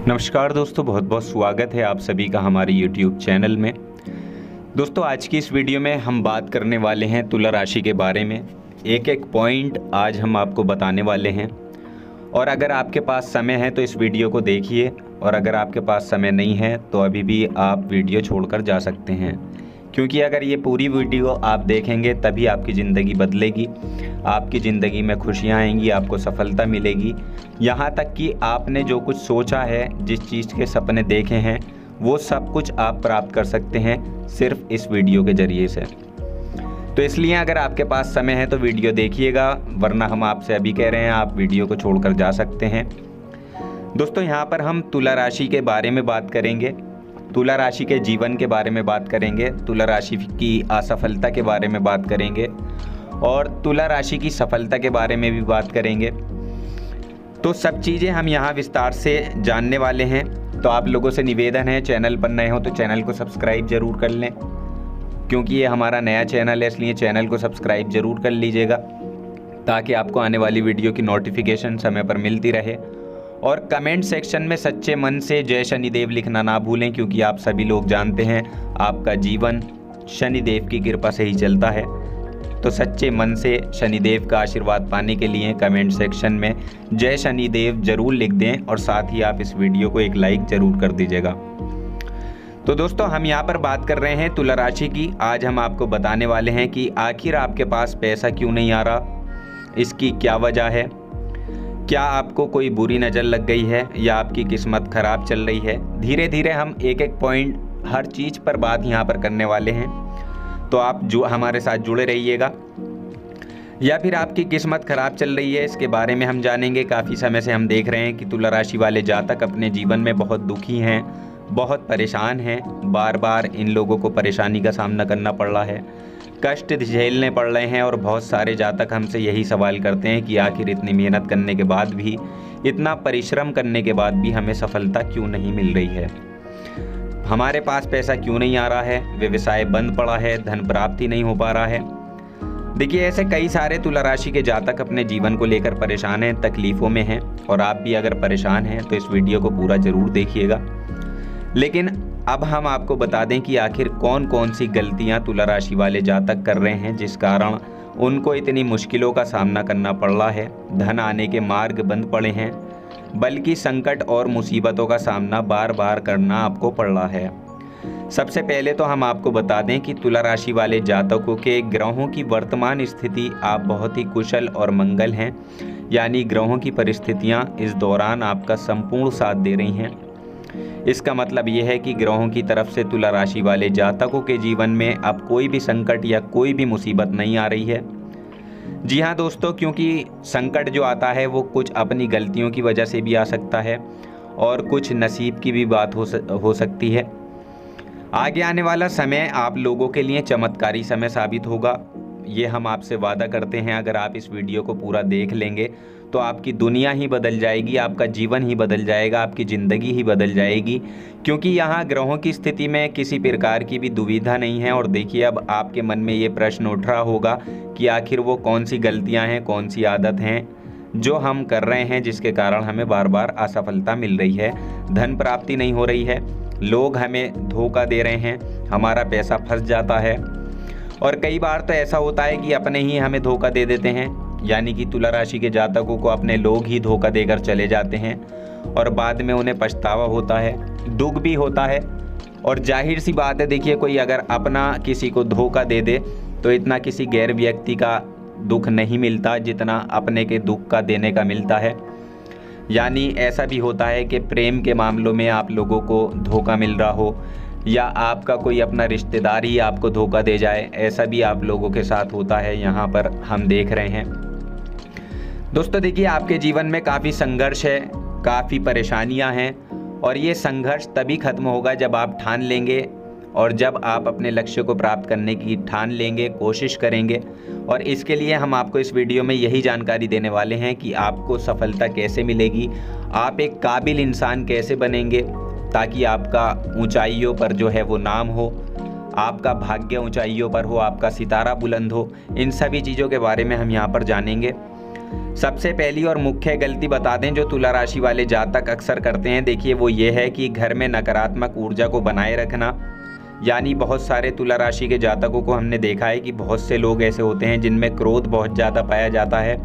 नमस्कार दोस्तों, बहुत बहुत स्वागत है आप सभी का हमारे YouTube चैनल में। दोस्तों, आज की इस वीडियो में हम बात करने वाले हैं तुला राशि के बारे में। एक एक पॉइंट आज हम आपको बताने वाले हैं और अगर आपके पास समय है तो इस वीडियो को देखिए, और अगर आपके पास समय नहीं है तो अभी भी आप वीडियो छोड़कर जा सकते हैं, क्योंकि अगर ये पूरी वीडियो आप देखेंगे तभी आपकी ज़िंदगी बदलेगी, आपकी ज़िंदगी में खुशियाँ आएंगी, आपको सफलता मिलेगी। यहाँ तक कि आपने जो कुछ सोचा है, जिस चीज़ के सपने देखे हैं, वो सब कुछ आप प्राप्त कर सकते हैं सिर्फ इस वीडियो के ज़रिए से। तो इसलिए अगर आपके पास समय है तो वीडियो देखिएगा, वरना हम आपसे अभी कह रहे हैं आप वीडियो को छोड़कर जा सकते हैं। दोस्तों, यहाँ पर हम तुला राशि के बारे में बात करेंगे, तुला राशि के जीवन के बारे में बात करेंगे, तुला राशि की असफलता के बारे में बात करेंगे और तुला राशि की सफलता के बारे में भी बात करेंगे। तो सब चीज़ें हम यहाँ विस्तार से जानने वाले हैं। तो आप लोगों से निवेदन है, चैनल पर नए हो तो चैनल को सब्सक्राइब ज़रूर कर लें, क्योंकि ये हमारा नया चैनल है, इसलिए चैनल को सब्सक्राइब ज़रूर कर लीजिएगा ताकि आपको आने वाली वीडियो की नोटिफिकेशन समय पर मिलती रहे। और कमेंट सेक्शन में सच्चे मन से जय शनिदेव लिखना ना भूलें, क्योंकि आप सभी लोग जानते हैं आपका जीवन शनिदेव की कृपा से ही चलता है। तो सच्चे मन से शनिदेव का आशीर्वाद पाने के लिए कमेंट सेक्शन में जय शनिदेव जरूर लिख दें और साथ ही आप इस वीडियो को एक लाइक ज़रूर कर दीजिएगा। तो दोस्तों, हम यहाँ पर बात कर रहे हैं तुला राशि की। आज हम आपको बताने वाले हैं कि आखिर आपके पास पैसा क्यों नहीं आ रहा, इसकी क्या वजह है, क्या आपको कोई बुरी नज़र लग गई है या आपकी किस्मत ख़राब चल रही है। धीरे धीरे हम एक एक पॉइंट हर चीज़ पर बात यहाँ पर करने वाले हैं, तो आप जो हमारे साथ जुड़े रहिएगा। या फिर आपकी किस्मत ख़राब चल रही है, इसके बारे में हम जानेंगे। काफ़ी समय से हम देख रहे हैं कि तुला राशि वाले जातक अपने जीवन में बहुत दुखी हैं, बहुत परेशान हैं, बार बार इन लोगों को परेशानी का सामना करना पड़ रहा है, कष्ट झेलने पड़ रहे हैं। और बहुत सारे जातक हमसे यही सवाल करते हैं कि आखिर इतनी मेहनत करने के बाद भी, इतना परिश्रम करने के बाद भी हमें सफलता क्यों नहीं मिल रही है, हमारे पास पैसा क्यों नहीं आ रहा है, व्यवसाय बंद पड़ा है, धन प्राप्ति नहीं हो पा रहा है। देखिए, ऐसे कई सारे तुला राशि के जातक अपने जीवन को लेकर परेशान हैं, तकलीफ़ों में हैं। और आप भी अगर परेशान हैं तो इस वीडियो को पूरा ज़रूर देखिएगा। लेकिन अब हम आपको बता दें कि आखिर कौन कौन सी गलतियां तुला राशि वाले जातक कर रहे हैं, जिस कारण उनको इतनी मुश्किलों का सामना करना पड़ रहा है, धन आने के मार्ग बंद पड़े हैं, बल्कि संकट और मुसीबतों का सामना बार बार करना आपको पड़ रहा है। सबसे पहले तो हम आपको बता दें कि तुला राशि वाले जातकों के ग्रहों की वर्तमान स्थिति, आप बहुत ही कुशल और मंगल हैं, यानी ग्रहों की परिस्थितियां इस दौरान आपका संपूर्ण साथ दे रही हैं। इसका मतलब यह है कि ग्रहों की तरफ से तुला राशि वाले जातकों के जीवन में अब कोई भी संकट या कोई भी मुसीबत नहीं आ रही है। जी हाँ दोस्तों, क्योंकि संकट जो आता है वो कुछ अपनी गलतियों की वजह से भी आ सकता है और कुछ नसीब की भी बात हो सकती है। आगे आने वाला समय आप लोगों के लिए चमत्कारी समय साबित होगा, ये हम आपसे वादा करते हैं। अगर आप इस वीडियो को पूरा देख लेंगे तो आपकी दुनिया ही बदल जाएगी, आपका जीवन ही बदल जाएगा, आपकी ज़िंदगी ही बदल जाएगी, क्योंकि यहाँ ग्रहों की स्थिति में किसी प्रकार की भी दुविधा नहीं है। और देखिए, अब आपके मन में ये प्रश्न उठ रहा होगा कि आखिर वो कौन सी गलतियाँ हैं, कौन सी आदत हैं जो हम कर रहे हैं, जिसके कारण हमें बार बार असफलता मिल रही है, धन प्राप्ति नहीं हो रही है, लोग हमें धोखा दे रहे हैं, हमारा पैसा फंस जाता है। और कई बार तो ऐसा होता है कि अपने ही हमें धोखा दे देते हैं, यानी कि तुला राशि के जातकों को अपने लोग ही धोखा देकर चले जाते हैं और बाद में उन्हें पछतावा होता है, दुख भी होता है। और जाहिर सी बात है, देखिए, कोई अगर अपना किसी को धोखा दे दे तो इतना किसी गैर व्यक्ति का दुख नहीं मिलता जितना अपने के दुख का देने का मिलता है। यानी ऐसा भी होता है कि प्रेम के मामलों में आप लोगों को धोखा मिल रहा हो, या आपका कोई अपना रिश्तेदार ही आपको धोखा दे जाए, ऐसा भी आप लोगों के साथ होता है, यहाँ पर हम देख रहे हैं। दोस्तों देखिए, आपके जीवन में काफ़ी संघर्ष है, काफ़ी परेशानियां हैं, और ये संघर्ष तभी खत्म होगा जब आप ठान लेंगे और जब आप अपने लक्ष्य को प्राप्त करने की ठान लेंगे, कोशिश करेंगे। और इसके लिए हम आपको इस वीडियो में यही जानकारी देने वाले हैं कि आपको सफलता कैसे मिलेगी, आप एक काबिल इंसान कैसे बनेंगे ताकि आपका ऊंचाइयों पर जो है वो नाम हो, आपका भाग्य ऊंचाइयों पर हो, आपका सितारा बुलंद हो। इन सभी चीज़ों के बारे में हम यहाँ पर जानेंगे। सबसे पहली और मुख्य गलती बता दें जो तुला राशि वाले जातक अक्सर करते हैं, देखिए वो ये है कि घर में नकारात्मक ऊर्जा को बनाए रखना। यानी बहुत सारे तुला राशि के जातकों को हमने देखा है कि बहुत से लोग ऐसे होते हैं जिनमें क्रोध बहुत ज़्यादा पाया जाता है।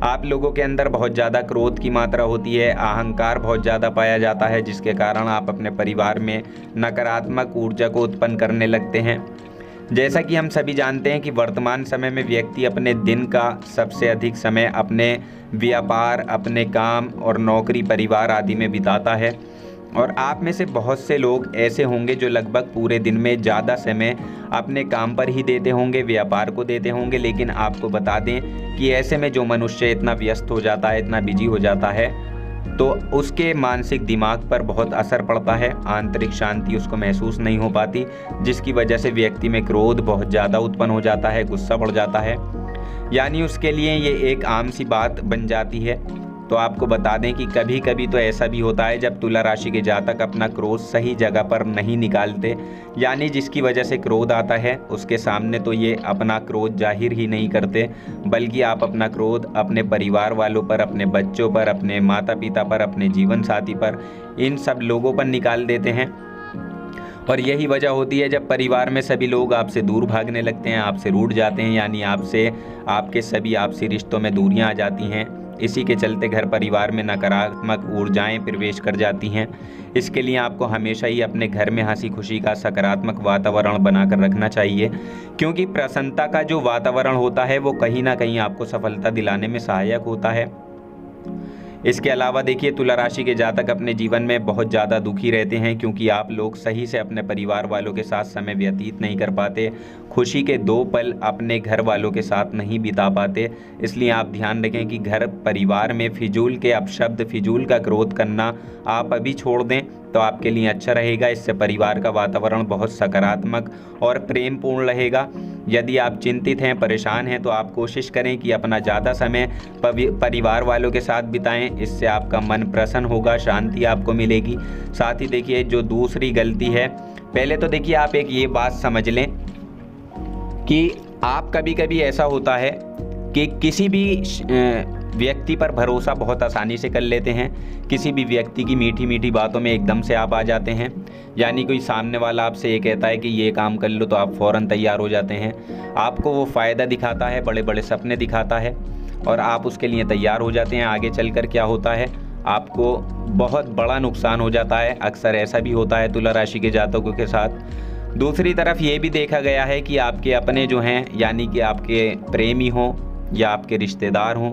आप लोगों के अंदर बहुत ज़्यादा क्रोध की मात्रा होती है, अहंकार बहुत ज़्यादा पाया जाता है, जिसके कारण आप अपने परिवार में नकारात्मक ऊर्जा को उत्पन्न करने लगते हैं। जैसा कि हम सभी जानते हैं कि वर्तमान समय में व्यक्ति अपने दिन का सबसे अधिक समय अपने व्यापार, अपने काम और नौकरी, परिवार आदि में बिताता है। और आप में से बहुत से लोग ऐसे होंगे जो लगभग पूरे दिन में ज़्यादा समय अपने काम पर ही देते होंगे, व्यापार को देते होंगे। लेकिन आपको बता दें कि ऐसे में जो मनुष्य इतना व्यस्त हो जाता है, इतना बिजी हो जाता है, तो उसके मानसिक दिमाग पर बहुत असर पड़ता है, आंतरिक शांति उसको महसूस नहीं हो पाती, जिसकी वजह से व्यक्ति में क्रोध बहुत ज़्यादा उत्पन्न हो जाता है, गुस्सा बढ़ जाता है। यानी उसके लिए ये एक आम सी बात बन जाती है। तो आपको बता दें कि कभी कभी तो ऐसा भी होता है जब तुला राशि के जातक अपना क्रोध सही जगह पर नहीं निकालते, यानी जिसकी वजह से क्रोध आता है उसके सामने तो ये अपना क्रोध जाहिर ही नहीं करते, बल्कि आप अपना क्रोध अपने परिवार वालों पर, अपने बच्चों पर, अपने माता पिता पर, अपने जीवन साथी पर, इन सब लोगों पर निकाल देते हैं। और यही वजह होती है जब परिवार में सभी लोग आपसे दूर भागने लगते हैं, आपसे रूठ जाते हैं, यानी आपसे, आपके सभी आपसी रिश्तों में दूरियां आ जाती हैं। इसी के चलते घर परिवार में नकारात्मक ऊर्जाएं प्रवेश कर जाती हैं। इसके लिए आपको हमेशा ही अपने घर में हंसी खुशी का सकारात्मक वातावरण बनाकर रखना चाहिए, क्योंकि प्रसन्नता का जो वातावरण होता है वो कहीं ना कहीं आपको सफलता दिलाने में सहायक होता है। इसके अलावा देखिए तुला राशि के जातक अपने जीवन में बहुत ज़्यादा दुखी रहते हैं, क्योंकि आप लोग सही से अपने परिवार वालों के साथ समय व्यतीत नहीं कर पाते, खुशी के 2 पल अपने घर वालों के साथ नहीं बिता पाते। इसलिए आप ध्यान रखें कि घर परिवार में फिजूल के अपशब्द, फिजूल का क्रोध करना आप अभी छोड़ दें तो आपके लिए अच्छा रहेगा। इससे परिवार का वातावरण बहुत सकारात्मक और प्रेमपूर्ण रहेगा। यदि आप चिंतित हैं, परेशान हैं, तो आप कोशिश करें कि अपना ज़्यादा समय परिवार वालों के साथ बिताएं। इससे आपका मन प्रसन्न होगा, शांति आपको मिलेगी। साथ ही देखिए जो दूसरी गलती है, पहले तो देखिए आप एक ये बात समझ लें कि आप कभी कभी ऐसा होता है कि किसी भी व्यक्ति पर भरोसा बहुत आसानी से कर लेते हैं। किसी भी व्यक्ति की मीठी मीठी बातों में एकदम से आप आ जाते हैं, यानी कोई सामने वाला आपसे ये कहता है कि ये काम कर लो तो आप फ़ौरन तैयार हो जाते हैं। आपको वो फ़ायदा दिखाता है, बड़े बड़े सपने दिखाता है और आप उसके लिए तैयार हो जाते हैं। आगे चलकर क्या होता है, आपको बहुत बड़ा नुकसान हो जाता है। अक्सर ऐसा भी होता है तुला राशि के जातकों के साथ। दूसरी तरफ ये भी देखा गया है कि आपके अपने जो हैं, यानी कि आपके प्रेमी हों या आपके रिश्तेदार हों,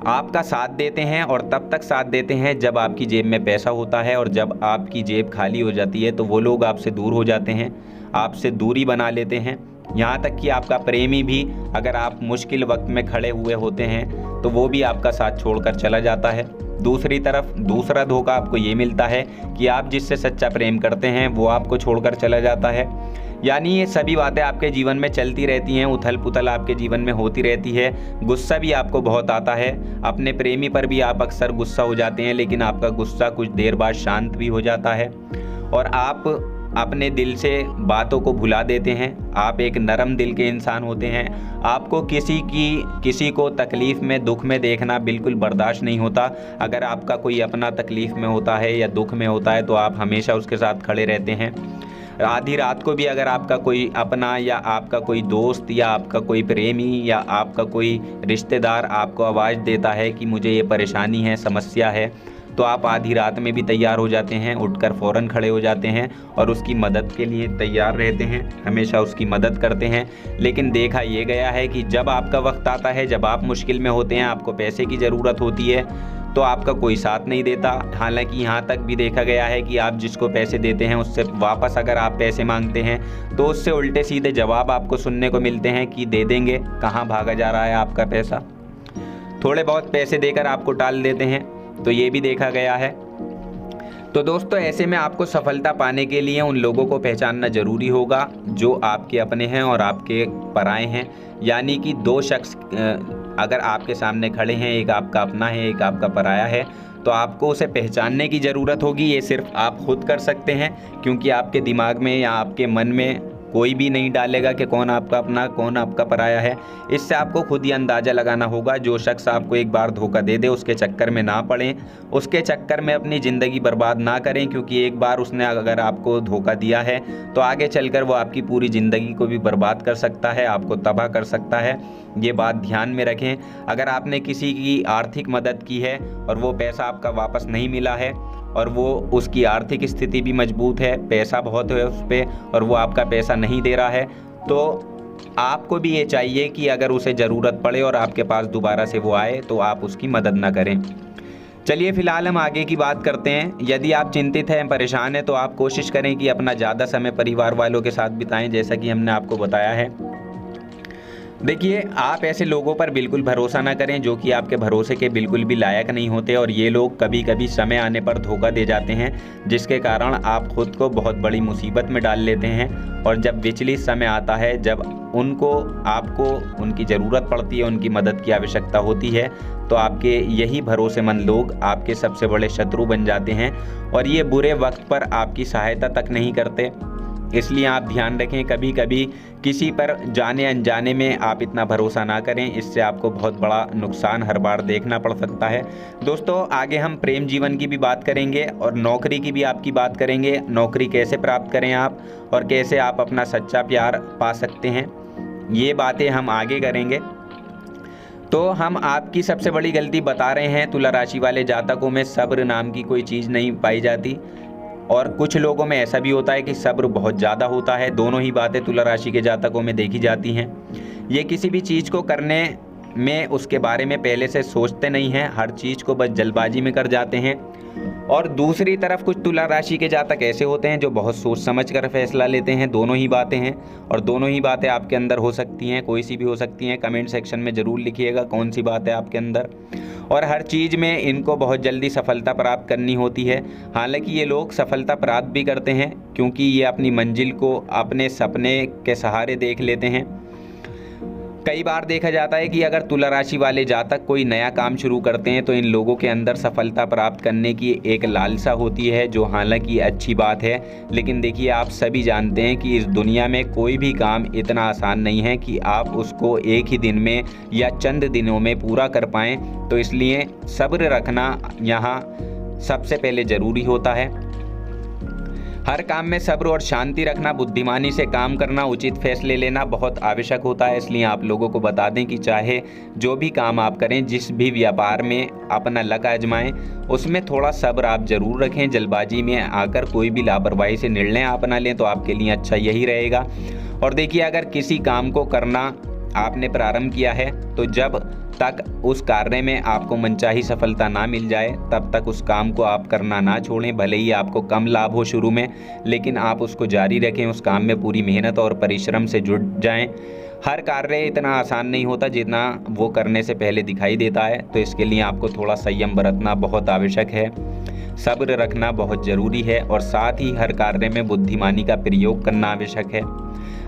आपका साथ देते हैं और तब तक साथ देते हैं जब आपकी जेब में पैसा होता है, और जब आपकी जेब खाली हो जाती है तो वो लोग आपसे दूर हो जाते हैं, आपसे दूरी बना लेते हैं। यहाँ तक कि आपका प्रेमी भी, अगर आप मुश्किल वक्त में खड़े हुए होते हैं तो वो भी आपका साथ छोड़कर चला जाता है। दूसरी तरफ दूसरा धोखा आपको ये मिलता है कि आप जिससे सच्चा प्रेम करते हैं वो आपको छोड़कर चला जाता है। यानी ये सभी बातें आपके जीवन में चलती रहती हैं, उथल पुथल आपके जीवन में होती रहती है। गुस्सा भी आपको बहुत आता है, अपने प्रेमी पर भी आप अक्सर गुस्सा हो जाते हैं, लेकिन आपका गुस्सा कुछ देर बाद शांत भी हो जाता है और आप अपने दिल से बातों को भुला देते हैं। आप एक नरम दिल के इंसान होते हैं। आपको किसी को तकलीफ़ में, दुख में देखना बिल्कुल बर्दाश्त नहीं होता। अगर आपका कोई अपना तकलीफ़ में होता है या दुख में होता है तो आप हमेशा उसके साथ खड़े रहते हैं। आधी रात को भी अगर आपका कोई अपना या आपका कोई दोस्त या आपका कोई प्रेमी या आपका कोई रिश्तेदार आपको आवाज़ देता है कि मुझे ये परेशानी है, समस्या है, तो आप आधी रात में भी तैयार हो जाते हैं, उठकर फ़ौरन खड़े हो जाते हैं और उसकी मदद के लिए तैयार रहते हैं, हमेशा उसकी मदद करते हैं। लेकिन देखा ये गया है कि जब आपका वक्त आता है, जब आप मुश्किल में होते हैं, आपको पैसे की ज़रूरत होती है, तो आपका कोई साथ नहीं देता। हालांकि यहाँ तक भी देखा गया है कि आप जिसको पैसे देते हैं उससे वापस अगर आप पैसे मांगते हैं तो उससे उल्टे सीधे जवाब आपको सुनने को मिलते हैं कि दे देंगे, कहाँ भागा जा रहा है आपका पैसा। थोड़े बहुत पैसे देकर आपको टाल देते हैं, तो ये भी देखा गया है। तो दोस्तों ऐसे में आपको सफलता पाने के लिए उन लोगों को पहचानना ज़रूरी होगा जो आपके अपने हैं और आपके पराए हैं। यानी कि 2 शख्स अगर आपके सामने खड़े हैं, एक आपका अपना है, एक आपका पराया है, तो आपको उसे पहचानने की ज़रूरत होगी। ये सिर्फ आप खुद कर सकते हैं, क्योंकि आपके दिमाग में या आपके मन में कोई भी नहीं डालेगा कि कौन आपका अपना कौन आपका पराया है। इससे आपको खुद ही अंदाज़ा लगाना होगा। जो शख्स आपको एक बार धोखा दे दे उसके चक्कर में ना पड़ें, उसके चक्कर में अपनी ज़िंदगी बर्बाद ना करें, क्योंकि एक बार उसने अगर आपको धोखा दिया है तो आगे चलकर वो आपकी पूरी ज़िंदगी को भी बर्बाद कर सकता है, आपको तबाह कर सकता है। ये बात ध्यान में रखें। अगर आपने किसी की आर्थिक मदद की है और वो पैसा आपका वापस नहीं मिला है और वो उसकी आर्थिक स्थिति भी मजबूत है, पैसा बहुत है उस पर और वो आपका पैसा नहीं दे रहा है, तो आपको भी ये चाहिए कि अगर उसे ज़रूरत पड़े और आपके पास दोबारा से वो आए तो आप उसकी मदद ना करें। चलिए फ़िलहाल हम आगे की बात करते हैं। यदि आप चिंतित हैं, परेशान हैं, तो आप कोशिश करें कि अपना ज़्यादा समय परिवार वालों के साथ बिताएं, जैसा कि हमने आपको बताया है। देखिए, आप ऐसे लोगों पर बिल्कुल भरोसा ना करें जो कि आपके भरोसे के बिल्कुल भी लायक नहीं होते, और ये लोग कभी कभी समय आने पर धोखा दे जाते हैं, जिसके कारण आप खुद को बहुत बड़ी मुसीबत में डाल लेते हैं। और जब विचलित समय आता है, जब आपको उनकी ज़रूरत पड़ती है, उनकी मदद की आवश्यकता होती है, तो आपके यही भरोसेमंद लोग आपके सबसे बड़े शत्रु बन जाते हैं और ये बुरे वक्त पर आपकी सहायता तक नहीं करते। इसलिए आप ध्यान रखें, कभी कभी किसी पर जाने अनजाने में आप इतना भरोसा ना करें, इससे आपको बहुत बड़ा नुकसान हर बार देखना पड़ सकता है। दोस्तों, आगे हम प्रेम जीवन की भी बात करेंगे और नौकरी की भी आपकी बात करेंगे। नौकरी कैसे प्राप्त करें आप और कैसे आप अपना सच्चा प्यार पा सकते हैं, ये बातें हम आगे करेंगे। तो हम आपकी सबसे बड़ी गलती बता रहे हैं, तुला राशि वाले जातकों में सब्र नाम की कोई चीज़ नहीं पाई जाती, और कुछ लोगों में ऐसा भी होता है कि सब्र बहुत ज़्यादा होता है। दोनों ही बातें तुला राशि के जातकों में देखी जाती हैं। ये किसी भी चीज़ को करने में उसके बारे में पहले से सोचते नहीं हैं, हर चीज़ को बस जल्दबाजी में कर जाते हैं। और दूसरी तरफ कुछ तुला राशि के जातक ऐसे होते हैं जो बहुत सोच समझ कर फैसला लेते हैं। दोनों ही बातें हैं और दोनों ही बातें आपके अंदर हो सकती हैं, कोई सी भी हो सकती हैं। कमेंट सेक्शन में ज़रूर लिखिएगा कौन सी बात है आपके अंदर। और हर चीज़ में इनको बहुत जल्दी सफलता प्राप्त करनी होती है। हालांकि ये लोग सफलता प्राप्त भी करते हैं, क्योंकि ये अपनी मंजिल को अपने सपने के सहारे देख लेते हैं। कई बार देखा जाता है कि अगर तुला राशि वाले जातक कोई नया काम शुरू करते हैं तो इन लोगों के अंदर सफलता प्राप्त करने की एक लालसा होती है, जो हालांकि अच्छी बात है। लेकिन देखिए, आप सभी जानते हैं कि इस दुनिया में कोई भी काम इतना आसान नहीं है कि आप उसको एक ही दिन में या चंद दिनों में पूरा कर पाएँ। तो इसलिए सब्र रखना यहाँ सबसे पहले ज़रूरी होता है। हर काम में सब्र और शांति रखना, बुद्धिमानी से काम करना, उचित फैसले लेना बहुत आवश्यक होता है। इसलिए आप लोगों को बता दें कि चाहे जो भी काम आप करें, जिस भी व्यापार में अपना लक आजमाएं, उसमें थोड़ा सब्र आप ज़रूर रखें। जल्दबाजी में आकर कोई भी लापरवाही से निर्णय आप ना लें तो आपके लिए अच्छा यही रहेगा। और देखिए, अगर किसी काम को करना आपने प्रारंभ किया है तो जब तक उस कार्य में आपको मनचाही सफलता ना मिल जाए तब तक उस काम को आप करना ना छोड़ें। भले ही आपको कम लाभ हो शुरू में, लेकिन आप उसको जारी रखें, उस काम में पूरी मेहनत और परिश्रम से जुट जाएं। हर कार्य इतना आसान नहीं होता जितना वो करने से पहले दिखाई देता है, तो इसके लिए आपको थोड़ा संयम बरतना बहुत आवश्यक है। सब्र रखना बहुत ज़रूरी है और साथ ही हर कार्य में बुद्धिमानी का प्रयोग करना आवश्यक है।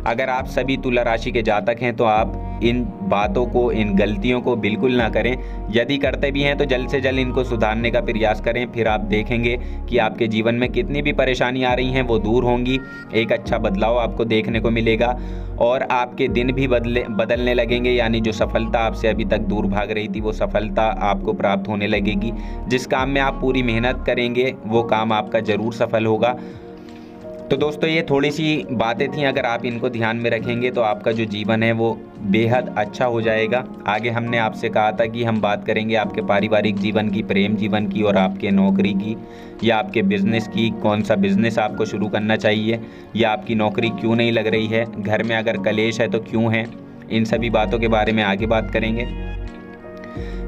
अगर आप सभी तुला राशि के जातक हैं तो आप इन बातों को, इन गलतियों को बिल्कुल ना करें। यदि करते भी हैं तो जल्द से जल्द इनको सुधारने का प्रयास करें। फिर आप देखेंगे कि आपके जीवन में कितनी भी परेशानी आ रही हैं वो दूर होंगी। एक अच्छा बदलाव आपको देखने को मिलेगा और आपके दिन भी बदलने लगेंगे। यानी जो सफलता आपसे अभी तक दूर भाग रही थी वो सफलता आपको प्राप्त होने लगेगी। जिस काम में आप पूरी मेहनत करेंगे वो काम आपका ज़रूर सफल होगा। तो दोस्तों, ये थोड़ी सी बातें थी, अगर आप इनको ध्यान में रखेंगे तो आपका जो जीवन है वो बेहद अच्छा हो जाएगा। आगे हमने आपसे कहा था कि हम बात करेंगे आपके पारिवारिक जीवन की, प्रेम जीवन की और आपके नौकरी की या आपके बिजनेस की। कौन सा बिजनेस आपको शुरू करना चाहिए या आपकी नौकरी क्यों नहीं लग रही है, घर में अगर कलेश है तो क्यों है, इन सभी बातों के बारे में आगे बात करेंगे।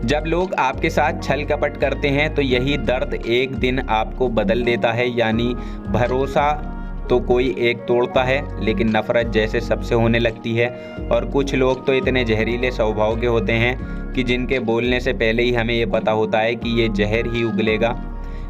जब लोग आपके साथ छल कपट करते हैं तो यही दर्द एक दिन आपको बदल देता है। यानी भरोसा तो कोई एक तोड़ता है, लेकिन नफरत जैसे सबसे होने लगती है। और कुछ लोग तो इतने जहरीले स्वभाव के होते हैं कि जिनके बोलने से पहले ही हमें ये पता होता है कि ये जहर ही उगलेगा।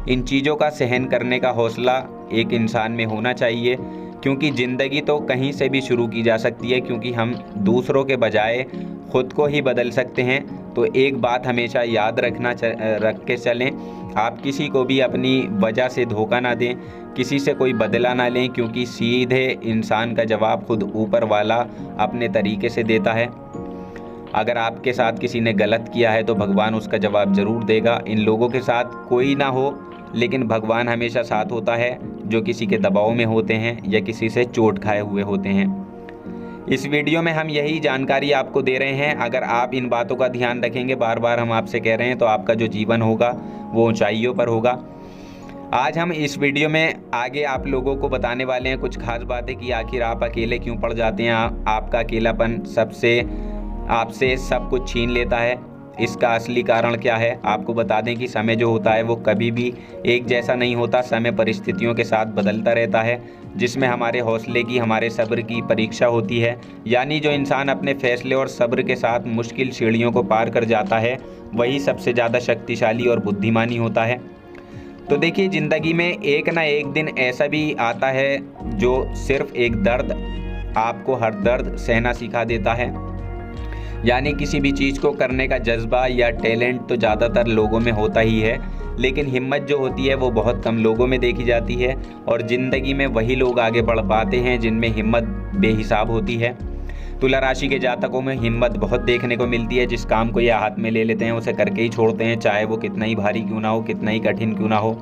इन चीज़ों का सहन करने का हौसला एक इंसान में होना चाहिए, क्योंकि ज़िंदगी तो कहीं से भी शुरू की जा सकती है, क्योंकि हम दूसरों के बजाय खुद को ही बदल सकते हैं। तो एक बात हमेशा याद रख के चलें, आप किसी को भी अपनी वजह से धोखा ना दें, किसी से कोई बदला ना लें, क्योंकि सीधे इंसान का जवाब खुद ऊपर वाला अपने तरीके से देता है। अगर आपके साथ किसी ने गलत किया है तो भगवान उसका जवाब ज़रूर देगा। इन लोगों के साथ कोई ना हो, लेकिन भगवान हमेशा साथ होता है जो किसी के दबाव में होते हैं या किसी से चोट खाए हुए होते हैं। इस वीडियो में हम यही जानकारी आपको दे रहे हैं। अगर आप इन बातों का ध्यान रखेंगे, बार बार हम आपसे कह रहे हैं, तो आपका जो जीवन होगा वो ऊंचाइयों पर होगा। आज हम इस वीडियो में आगे आप लोगों को बताने वाले हैं कुछ खास बातें कि आखिर आप अकेले क्यों पड़ जाते हैं। आपका अकेलापन आपसे सब कुछ छीन लेता है। इसका असली कारण क्या है? आपको बता दें कि समय जो होता है वो कभी भी एक जैसा नहीं होता। समय परिस्थितियों के साथ बदलता रहता है, जिसमें हमारे हौसले की, हमारे सब्र की परीक्षा होती है। यानी जो इंसान अपने फैसले और सब्र के साथ मुश्किल सीढ़ियों को पार कर जाता है, वही सबसे ज़्यादा शक्तिशाली और बुद्धिमानी होता है। तो देखिए, ज़िंदगी में एक ना एक दिन ऐसा भी आता है जो सिर्फ एक दर्द आपको हर दर्द सहना सिखा देता है। यानी किसी भी चीज़ को करने का जज्बा या टैलेंट तो ज़्यादातर लोगों में होता ही है, लेकिन हिम्मत जो होती है वो बहुत कम लोगों में देखी जाती है। और ज़िंदगी में वही लोग आगे बढ़ पाते हैं जिनमें हिम्मत बेहिसाब होती है। तुला राशि के जातकों में हिम्मत बहुत देखने को मिलती है। जिस काम को ये हाथ में ले लेते हैं उसे करके ही छोड़ते हैं, चाहे वो कितना ही भारी क्यों ना हो, कितना ही कठिन क्यों ना हो।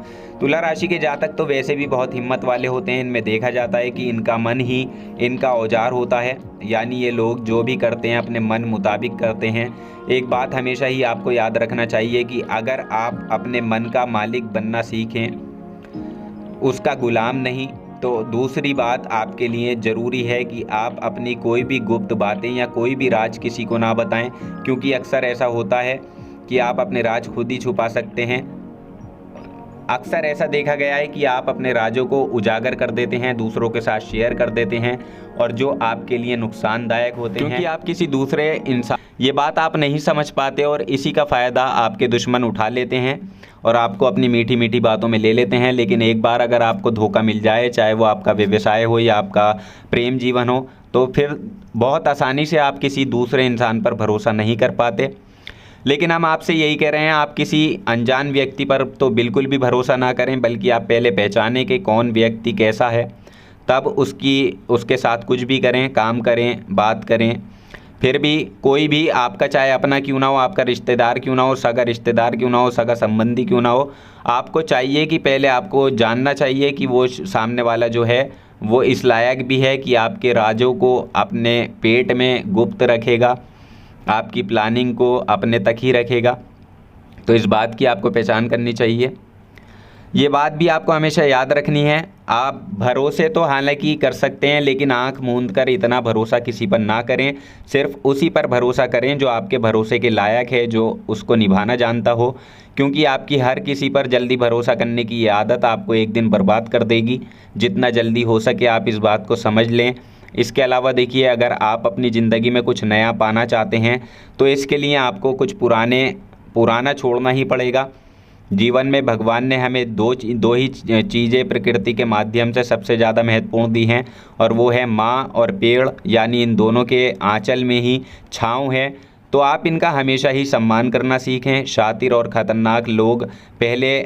तुला राशि के जातक तो वैसे भी बहुत हिम्मत वाले होते हैं। इनमें देखा जाता है कि इनका मन ही इनका औजार होता है। यानी ये लोग जो भी करते हैं अपने मन मुताबिक करते हैं। एक बात हमेशा ही आपको याद रखना चाहिए कि अगर आप अपने मन का मालिक बनना सीखें, उसका गुलाम नहीं, तो दूसरी बात आपके लिए ज़रूरी है कि आप अपनी कोई भी गुप्त बातें या कोई भी राज किसी को ना बताएं, क्योंकि अक्सर ऐसा होता है कि आप अपने राज खुद ही छुपा सकते हैं। अक्सर ऐसा देखा गया है कि आप अपने राजों को उजागर कर देते हैं, दूसरों के साथ शेयर कर देते हैं, और जो आपके लिए नुकसानदायक होते हैं, क्योंकि आप किसी दूसरे इंसान ये बात आप नहीं समझ पाते, और इसी का फ़ायदा आपके दुश्मन उठा लेते हैं और आपको अपनी मीठी मीठी बातों में ले लेते हैं। लेकिन एक बार अगर आपको धोखा मिल जाए, चाहे वो आपका व्यवसाय हो या आपका प्रेम जीवन हो, तो फिर बहुत आसानी से आप किसी दूसरे इंसान पर भरोसा नहीं कर पाते। लेकिन हम आपसे यही कह रहे हैं, आप किसी अनजान व्यक्ति पर तो बिल्कुल भी भरोसा ना करें, बल्कि आप पहले पहचानें कि कौन व्यक्ति कैसा है, तब उसके साथ कुछ भी करें, काम करें, बात करें। फिर भी कोई भी आपका, चाहे अपना क्यों ना हो, आपका रिश्तेदार क्यों ना हो, सगा रिश्तेदार क्यों ना हो, सगा संबंधी क्यों ना हो, आपको चाहिए कि पहले आपको जानना चाहिए कि वो सामने वाला जो है वो इस लायक भी है कि आपके राजों को अपने पेट में गुप्त रखेगा, आपकी प्लानिंग को अपने तक ही रखेगा। तो इस बात की आपको पहचान करनी चाहिए। ये बात भी आपको हमेशा याद रखनी है, आप भरोसे तो हालांकि कर सकते हैं, लेकिन आंख मूंद कर इतना भरोसा किसी पर ना करें। सिर्फ उसी पर भरोसा करें जो आपके भरोसे के लायक है, जो उसको निभाना जानता हो, क्योंकि आपकी हर किसी पर जल्दी भरोसा करने की ये आदत आपको एक दिन बर्बाद कर देगी। जितना जल्दी हो सके आप इस बात को समझ लें। इसके अलावा देखिए, अगर आप अपनी ज़िंदगी में कुछ नया पाना चाहते हैं तो इसके लिए आपको कुछ पुराना छोड़ना ही पड़ेगा। जीवन में भगवान ने हमें दो ही चीज़ें प्रकृति के माध्यम से सबसे ज़्यादा महत्वपूर्ण दी हैं, और वो है माँ और पेड़। यानी इन दोनों के आंचल में ही छाँव है, तो आप इनका हमेशा ही सम्मान करना सीखें। शातिर और ख़तरनाक लोग पहले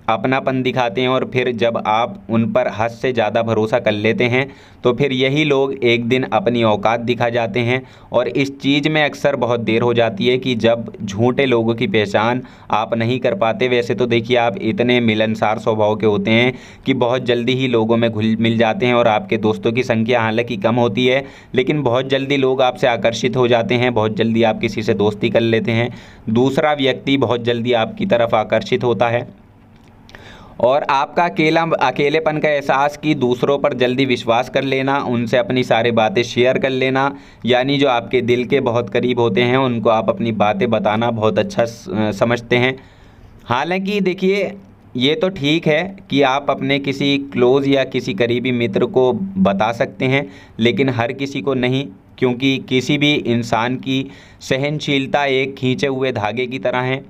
अपनापन दिखाते हैं, और फिर जब आप उन पर हद से ज़्यादा भरोसा कर लेते हैं तो फिर यही लोग एक दिन अपनी औकात दिखा जाते हैं। और इस चीज़ में अक्सर बहुत देर हो जाती है कि जब झूठे लोगों की पहचान आप नहीं कर पाते। वैसे तो देखिए, आप इतने मिलनसार स्वभाव के होते हैं कि बहुत जल्दी ही लोगों में घुल मिल जाते हैं, और आपके दोस्तों की संख्या हालांकि कम होती है, लेकिन बहुत जल्दी लोग आपसे आकर्षित हो जाते हैं। बहुत जल्दी आप किसी से दोस्ती कर लेते हैं, दूसरा व्यक्ति बहुत जल्दी आपकी तरफ आकर्षित होता है, और आपका अकेलेपन का एहसास कि दूसरों पर जल्दी विश्वास कर लेना, उनसे अपनी सारी बातें शेयर कर लेना, यानी जो आपके दिल के बहुत करीब होते हैं उनको आप अपनी बातें बताना बहुत अच्छा समझते हैं। हालांकि देखिए, ये तो ठीक है कि आप अपने किसी क्लोज़ या किसी करीबी मित्र को बता सकते हैं, लेकिन हर किसी को नहीं, क्योंकि किसी भी इंसान की सहनशीलता एक खींचे हुए धागे की तरह है।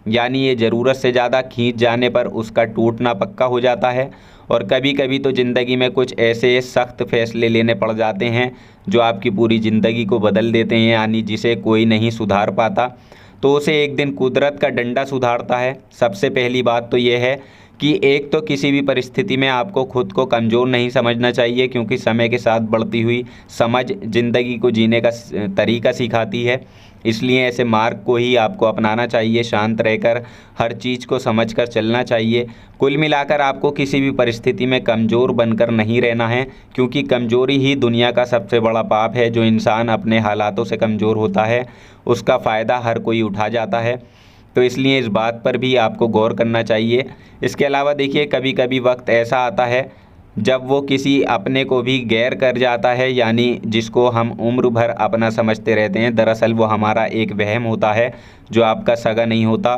यानी ये ज़रूरत से ज़्यादा खींच जाने पर उसका टूटना पक्का हो जाता है। और कभी कभी तो ज़िंदगी में कुछ ऐसे सख्त फैसले लेने पड़ जाते हैं जो आपकी पूरी ज़िंदगी को बदल देते हैं, यानी जिसे कोई नहीं सुधार पाता। तो उसे एक दिन कुदरत का डंडा सुधारता है। सबसे पहली बात तो ये है कि एक तो किसी भी परिस्थिति में आपको खुद को कमज़ोर नहीं समझना चाहिए, क्योंकि समय के साथ बढ़ती हुई समझ ज़िंदगी को जीने का तरीका सिखाती है। इसलिए ऐसे मार्ग को ही आपको अपनाना चाहिए, शांत रहकर हर चीज़ को समझकर चलना चाहिए। कुल मिलाकर आपको किसी भी परिस्थिति में कमज़ोर बनकर नहीं रहना है, क्योंकि कमज़ोरी ही दुनिया का सबसे बड़ा पाप है। जो इंसान अपने हालातों से कमज़ोर होता है उसका फ़ायदा हर कोई उठा जाता है। तो इसलिए इस बात पर भी आपको गौर करना चाहिए। इसके अलावा देखिए, कभी कभी वक्त ऐसा आता है जब वो किसी अपने को भी गैर कर जाता है, यानी जिसको हम उम्र भर अपना समझते रहते हैं, दरअसल वो हमारा एक वहम होता है जो आपका सगा नहीं होता।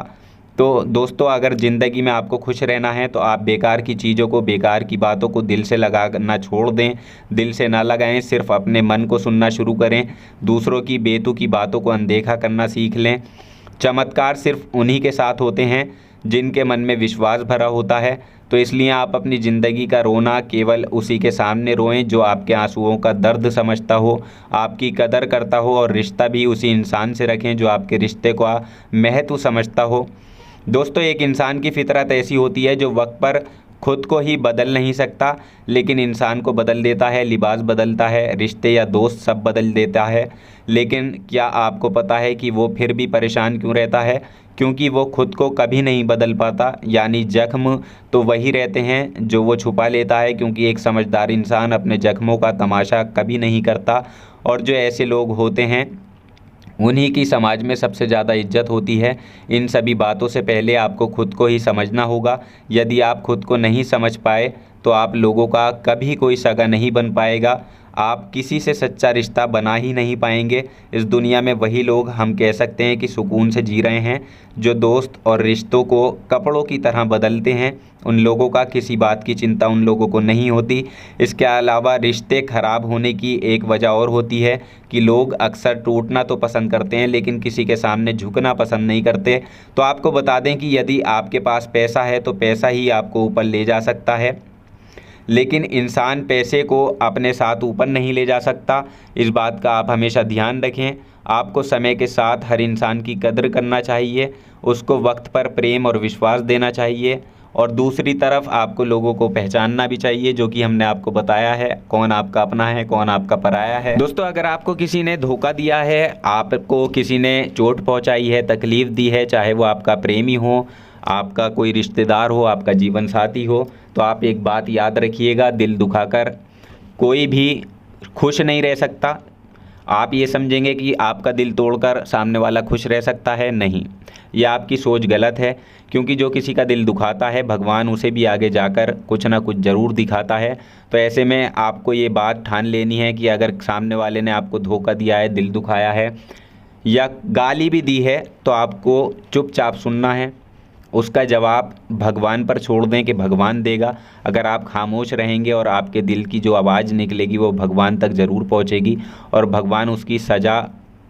तो दोस्तों, अगर ज़िंदगी में आपको खुश रहना है तो आप बेकार की चीज़ों को, बेकार की बातों को दिल से लगाना छोड़ दें, दिल से ना लगाएं, सिर्फ अपने मन को सुनना शुरू करें। दूसरों की बेतुकी बातों को अनदेखा करना सीख लें। चमत्कार सिर्फ उन्हीं के साथ होते हैं जिनके मन में विश्वास भरा होता है। तो इसलिए आप अपनी ज़िंदगी का रोना केवल उसी के सामने रोएं जो आपके आंसुओं का दर्द समझता हो, आपकी कदर करता हो, और रिश्ता भी उसी इंसान से रखें जो आपके रिश्ते का महत्व समझता हो। दोस्तों, एक इंसान की फितरत ऐसी होती है जो वक्त पर खुद को ही बदल नहीं सकता, लेकिन इंसान को बदल देता है। लिबास बदलता है, रिश्ते या दोस्त सब बदल देता है, लेकिन क्या आपको पता है कि वो फिर भी परेशान क्यों रहता है? क्योंकि वो खुद को कभी नहीं बदल पाता। यानी जख्म तो वही रहते हैं जो वो छुपा लेता है, क्योंकि एक समझदार इंसान अपने जख्मों का तमाशा कभी नहीं करता। और जो ऐसे लोग होते हैं उन्हीं की समाज में सबसे ज़्यादा इज्जत होती है। इन सभी बातों से पहले आपको खुद को ही समझना होगा। यदि आप खुद को नहीं समझ पाए तो आप लोगों का कभी कोई सगा नहीं बन पाएगा, आप किसी से सच्चा रिश्ता बना ही नहीं पाएंगे। इस दुनिया में वही लोग हम कह सकते हैं कि सुकून से जी रहे हैं जो दोस्त और रिश्तों को कपड़ों की तरह बदलते हैं। उन लोगों का किसी बात की चिंता उन लोगों को नहीं होती। इसके अलावा रिश्ते ख़राब होने की एक वजह और होती है कि लोग अक्सर टूटना तो पसंद करते हैं, लेकिन किसी के सामने झुकना पसंद नहीं करते। तो आपको बता दें कि यदि आपके पास पैसा है तो पैसा ही आपको ऊपर ले जा सकता है, लेकिन इंसान पैसे को अपने साथ ऊपर नहीं ले जा सकता। इस बात का आप हमेशा ध्यान रखें। आपको समय के साथ हर इंसान की कदर करना चाहिए, उसको वक्त पर प्रेम और विश्वास देना चाहिए, और दूसरी तरफ आपको लोगों को पहचानना भी चाहिए, जो कि हमने आपको बताया है, कौन आपका अपना है, कौन आपका पराया है। दोस्तों, अगर आपको किसी ने धोखा दिया है, आपको किसी ने चोट पहुंचाई है, तकलीफ़ दी है, चाहे वो आपका प्रेमी हो, आपका कोई रिश्तेदार हो, आपका जीवन साथी हो, तो आप एक बात याद रखिएगा, दिल दुखाकर कोई भी खुश नहीं रह सकता। आप ये समझेंगे कि आपका दिल तोड़कर सामने वाला खुश रह सकता है, नहीं, यह आपकी सोच गलत है। क्योंकि जो किसी का दिल दुखाता है, भगवान उसे भी आगे जाकर कुछ ना कुछ ज़रूर दिखाता है। तो ऐसे में आपको ये बात ठान लेनी है कि अगर सामने वाले ने आपको धोखा दिया है, दिल दुखाया है या गाली भी दी है, तो आपको चुपचाप सुनना है, उसका जवाब भगवान पर छोड़ दें कि भगवान देगा। अगर आप खामोश रहेंगे और आपके दिल की जो आवाज़ निकलेगी वो भगवान तक ज़रूर पहुंचेगी और भगवान उसकी सज़ा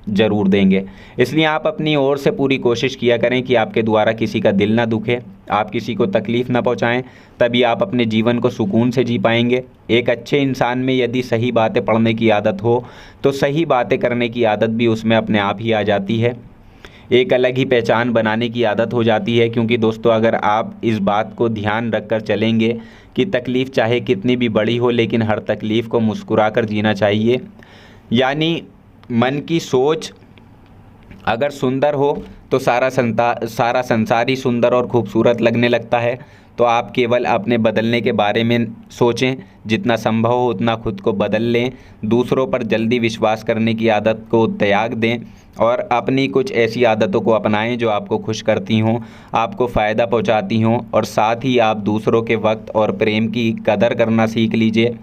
ज़रूर देंगे। इसलिए आप अपनी ओर से पूरी कोशिश किया करें कि आपके द्वारा किसी का दिल ना दुखे, आप किसी को तकलीफ़ ना पहुंचाएं, तभी आप अपने जीवन को सुकून से जी पाएंगे। एक अच्छे इंसान में यदि सही बातें पढ़ने की आदत हो तो सही बातें करने की आदत भी उसमें अपने आप ही आ जाती है, एक अलग ही पहचान बनाने की आदत हो जाती है। क्योंकि दोस्तों, अगर आप इस बात को ध्यान रखकर चलेंगे कि तकलीफ़ चाहे कितनी भी बड़ी हो, लेकिन हर तकलीफ़ को मुस्कुराकर जीना चाहिए। यानी मन की सोच अगर सुंदर हो तो सारा संसार ही सुंदर और खूबसूरत लगने लगता है। तो आप केवल अपने बदलने के बारे में सोचें, जितना संभव हो उतना खुद को बदल लें, दूसरों पर जल्दी विश्वास करने की आदत को त्याग दें और अपनी कुछ ऐसी आदतों को अपनाएं जो आपको खुश करती हों, आपको फ़ायदा पहुंचाती हों, और साथ ही आप दूसरों के वक्त और प्रेम की कदर करना सीख लीजिए।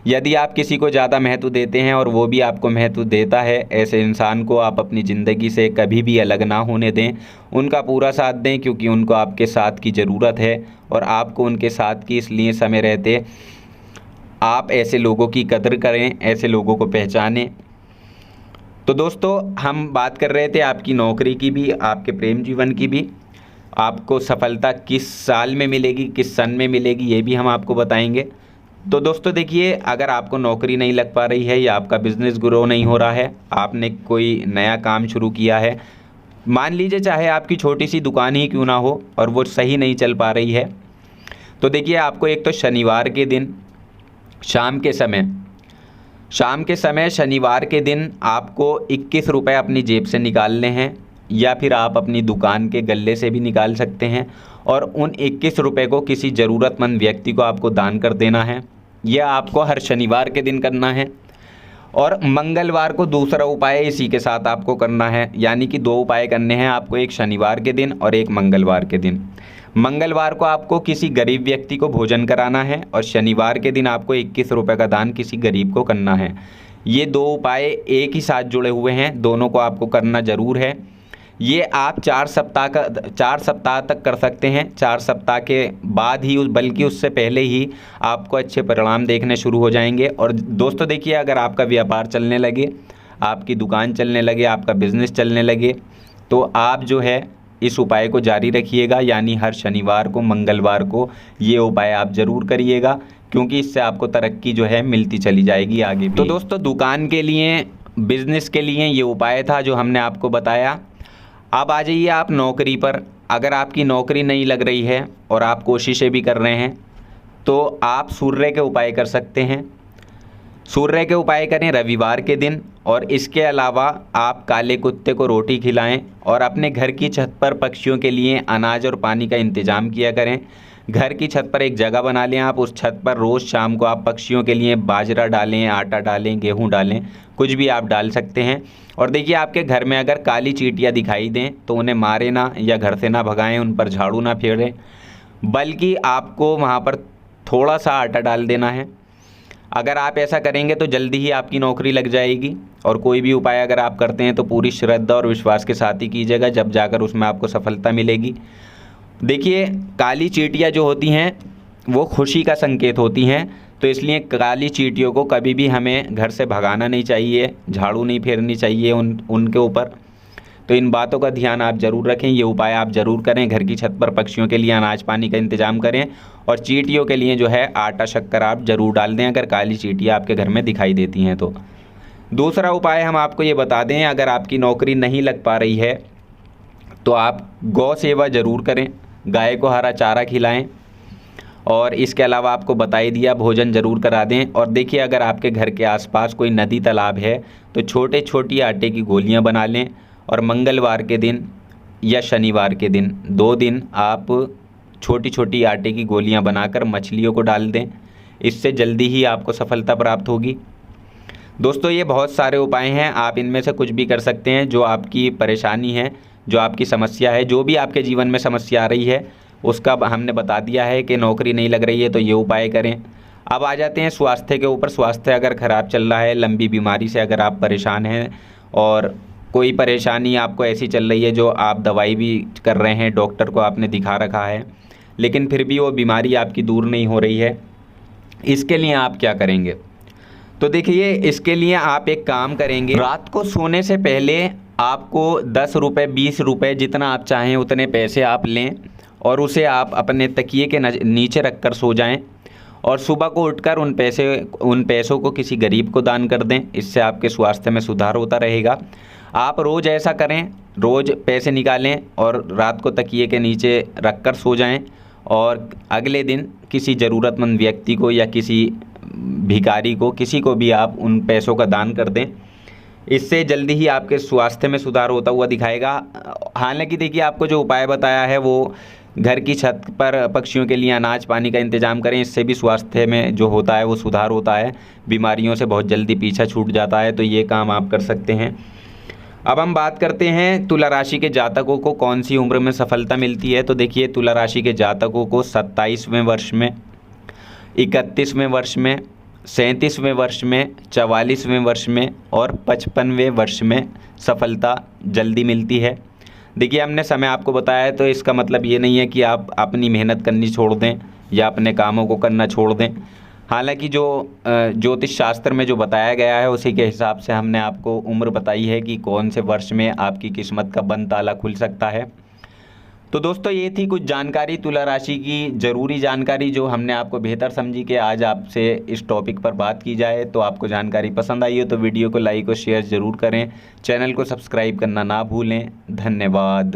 यदि आप किसी को ज़्यादा महत्व देते हैं और वो भी आपको महत्व देता है, ऐसे इंसान को आप अपनी ज़िंदगी से कभी भी अलग ना होने दें, उनका पूरा साथ दें, क्योंकि उनको आपके साथ की ज़रूरत है और आपको उनके साथ की इसलिए समय रहते आप ऐसे लोगों की कदर करें, ऐसे लोगों को पहचानें। तो दोस्तों, हम बात कर रहे थे आपकी नौकरी की भी, आपके प्रेम जीवन की भी। आपको सफलता किस साल में मिलेगी, किस सन में मिलेगी, ये भी हम आपको बताएंगे। तो दोस्तों देखिए, अगर आपको नौकरी नहीं लग पा रही है या आपका बिज़नेस ग्रो नहीं हो रहा है, आपने कोई नया काम शुरू किया है मान लीजिए चाहे आपकी छोटी सी दुकान ही क्यों ना हो और वो सही नहीं चल पा रही है, तो देखिए आपको एक तो शनिवार के दिन शाम के समय शनिवार के दिन आपको 21 रुपये अपनी जेब से निकालने हैं, या फिर आप अपनी दुकान के गल्ले से भी निकाल सकते हैं और उन 21 रुपये को किसी ज़रूरतमंद व्यक्ति को आपको दान कर देना है। यह आपको हर शनिवार के दिन करना है। और मंगलवार को दूसरा उपाय इसी के साथ आपको करना है, यानी कि 2 उपाय करने हैं आपको, एक शनिवार के दिन और एक मंगलवार के दिन। मंगलवार को आपको किसी गरीब व्यक्ति को भोजन कराना है और शनिवार के दिन आपको 21 रुपये का दान किसी गरीब को करना है। ये 2 उपाय एक ही साथ जुड़े हुए हैं, दोनों को आपको करना ज़रूर है। ये आप 4 सप्ताह तक कर सकते हैं। 4 सप्ताह के बाद ही, बल्कि उससे पहले ही आपको अच्छे परिणाम देखने शुरू हो जाएंगे। और दोस्तों देखिए, अगर आपका व्यापार चलने लगे, आपकी दुकान चलने लगे, आपका बिज़नेस चलने लगे, तो आप जो है इस उपाय को जारी रखिएगा, यानी हर शनिवार को, मंगलवार को ये उपाय आप ज़रूर करिएगा, क्योंकि इससे आपको तरक्की जो है मिलती चली जाएगी आगे भी। तो दोस्तों, दुकान के लिए, बिज़नेस के लिए ये उपाय था जो हमने आपको बताया। अब आ जाइए आप नौकरी पर। अगर आपकी नौकरी नहीं लग रही है और आप कोशिशें भी कर रहे हैं, तो आप सूर्य के उपाय कर सकते हैं। सूर्य के उपाय करें रविवार के दिन, और इसके अलावा आप काले कुत्ते को रोटी खिलाएं और अपने घर की छत पर पक्षियों के लिए अनाज और पानी का इंतज़ाम किया करें। घर की छत पर एक जगह बना लें आप, उस छत पर रोज़ शाम को आप पक्षियों के लिए बाजरा डालें, आटा डालें, गेहूं डालें, कुछ भी आप डाल सकते हैं। और देखिए, आपके घर में अगर काली चींटियां दिखाई दें तो उन्हें मारे ना या घर से ना भगाएं, उन पर झाड़ू ना फेरें, बल्कि आपको वहाँ पर थोड़ा सा आटा डाल देना है। अगर आप ऐसा करेंगे तो जल्दी ही आपकी नौकरी लग जाएगी। और कोई भी उपाय अगर आप करते हैं तो पूरी श्रद्धा और विश्वास के साथ ही कीजिएगा, जब जाकर उसमें आपको सफलता मिलेगी। देखिए, काली चींटियां जो होती हैं वो खुशी का संकेत होती हैं, तो इसलिए काली चींटियों को कभी भी हमें घर से भगाना नहीं चाहिए, झाड़ू नहीं फेरनी चाहिए उनके ऊपर। तो इन बातों का ध्यान आप ज़रूर रखें, ये उपाय आप ज़रूर करें। घर की छत पर पक्षियों के लिए अनाज पानी का इंतज़ाम करें और चींटियों के लिए जो है आटा शक्कर आप ज़रूर डाल दें, अगर काली चींटियाँ आपके घर में दिखाई देती हैं तो। दूसरा उपाय हम आपको ये बता दें, अगर आपकी नौकरी नहीं लग पा रही है तो आप गौ सेवा ज़रूर करें, गाय को हरा चारा खिलाएं, और इसके अलावा आपको बता ही दिया, भोजन ज़रूर करा दें। और देखिए, अगर आपके घर के आसपास कोई नदी तालाब है तो छोटी आटे की गोलियां बना लें, और मंगलवार के दिन या शनिवार के दिन 2 दिन आप छोटी आटे की गोलियां बनाकर मछलियों को डाल दें, इससे जल्दी ही आपको सफलता प्राप्त होगी। दोस्तों, ये बहुत सारे उपाय हैं, आप इनमें से कुछ भी कर सकते हैं। जो आपकी परेशानी है, जो आपकी समस्या है, जो भी आपके जीवन में समस्या आ रही है, उसका हमने बता दिया है कि नौकरी नहीं लग रही है तो ये उपाय करें। अब आ जाते हैं स्वास्थ्य के ऊपर। स्वास्थ्य अगर ख़राब चल रहा है, लंबी बीमारी से अगर आप परेशान हैं और कोई परेशानी आपको ऐसी चल रही है जो आप दवाई भी कर रहे हैं, डॉक्टर को आपने दिखा रखा है, लेकिन फिर भी वो बीमारी आपकी दूर नहीं हो रही है, इसके लिए आप क्या करेंगे? तो देखिए, इसके लिए आप एक काम करेंगे, रात को सोने से पहले आपको 10 रुपये 20 रुपये जितना आप चाहें उतने पैसे आप लें और उसे आप अपने तकिए के नीचे रख कर सो जाएं, और सुबह को उठकर उन पैसों को किसी गरीब को दान कर दें। इससे आपके स्वास्थ्य में सुधार होता रहेगा। आप रोज़ ऐसा करें, रोज़ पैसे निकालें और रात को तकिए के नीचे रख कर सो जाएं, और अगले दिन किसी ज़रूरतमंद व्यक्ति को या किसी भिखारी को, किसी को भी आप उन पैसों का दान कर दें। इससे जल्दी ही आपके स्वास्थ्य में सुधार होता हुआ दिखाएगा। हालांकि देखिए, आपको जो उपाय बताया है वो घर की छत पर पक्षियों के लिए अनाज पानी का इंतज़ाम करें, इससे भी स्वास्थ्य में जो होता है वो सुधार होता है, बीमारियों से बहुत जल्दी पीछा छूट जाता है, तो ये काम आप कर सकते हैं। अब हम बात करते हैं तुला राशि के जातकों को कौन सी उम्र में सफलता मिलती है। तो देखिए, तुला राशि के जातकों को 27वें वर्ष में, 31वें वर्ष में, 37वें वर्ष में, 44वें वर्ष में और 55वें वर्ष में सफलता जल्दी मिलती है। देखिए, हमने समय आपको बताया है, तो इसका मतलब ये नहीं है कि आप अपनी मेहनत करनी छोड़ दें या अपने कामों को करना छोड़ दें। हालांकि जो ज्योतिष शास्त्र में जो बताया गया है उसी के हिसाब से हमने आपको उम्र बताई है कि कौन से वर्ष में आपकी किस्मत का बंद ताला खुल सकता है। तो दोस्तों ये थी कुछ जानकारी तुला राशि की, ज़रूरी जानकारी जो हमने आपको बेहतर समझी कि आज आपसे इस टॉपिक पर बात की जाए। तो आपको जानकारी पसंद आई हो तो वीडियो को लाइक और शेयर ज़रूर करें, चैनल को सब्सक्राइब करना ना भूलें। धन्यवाद।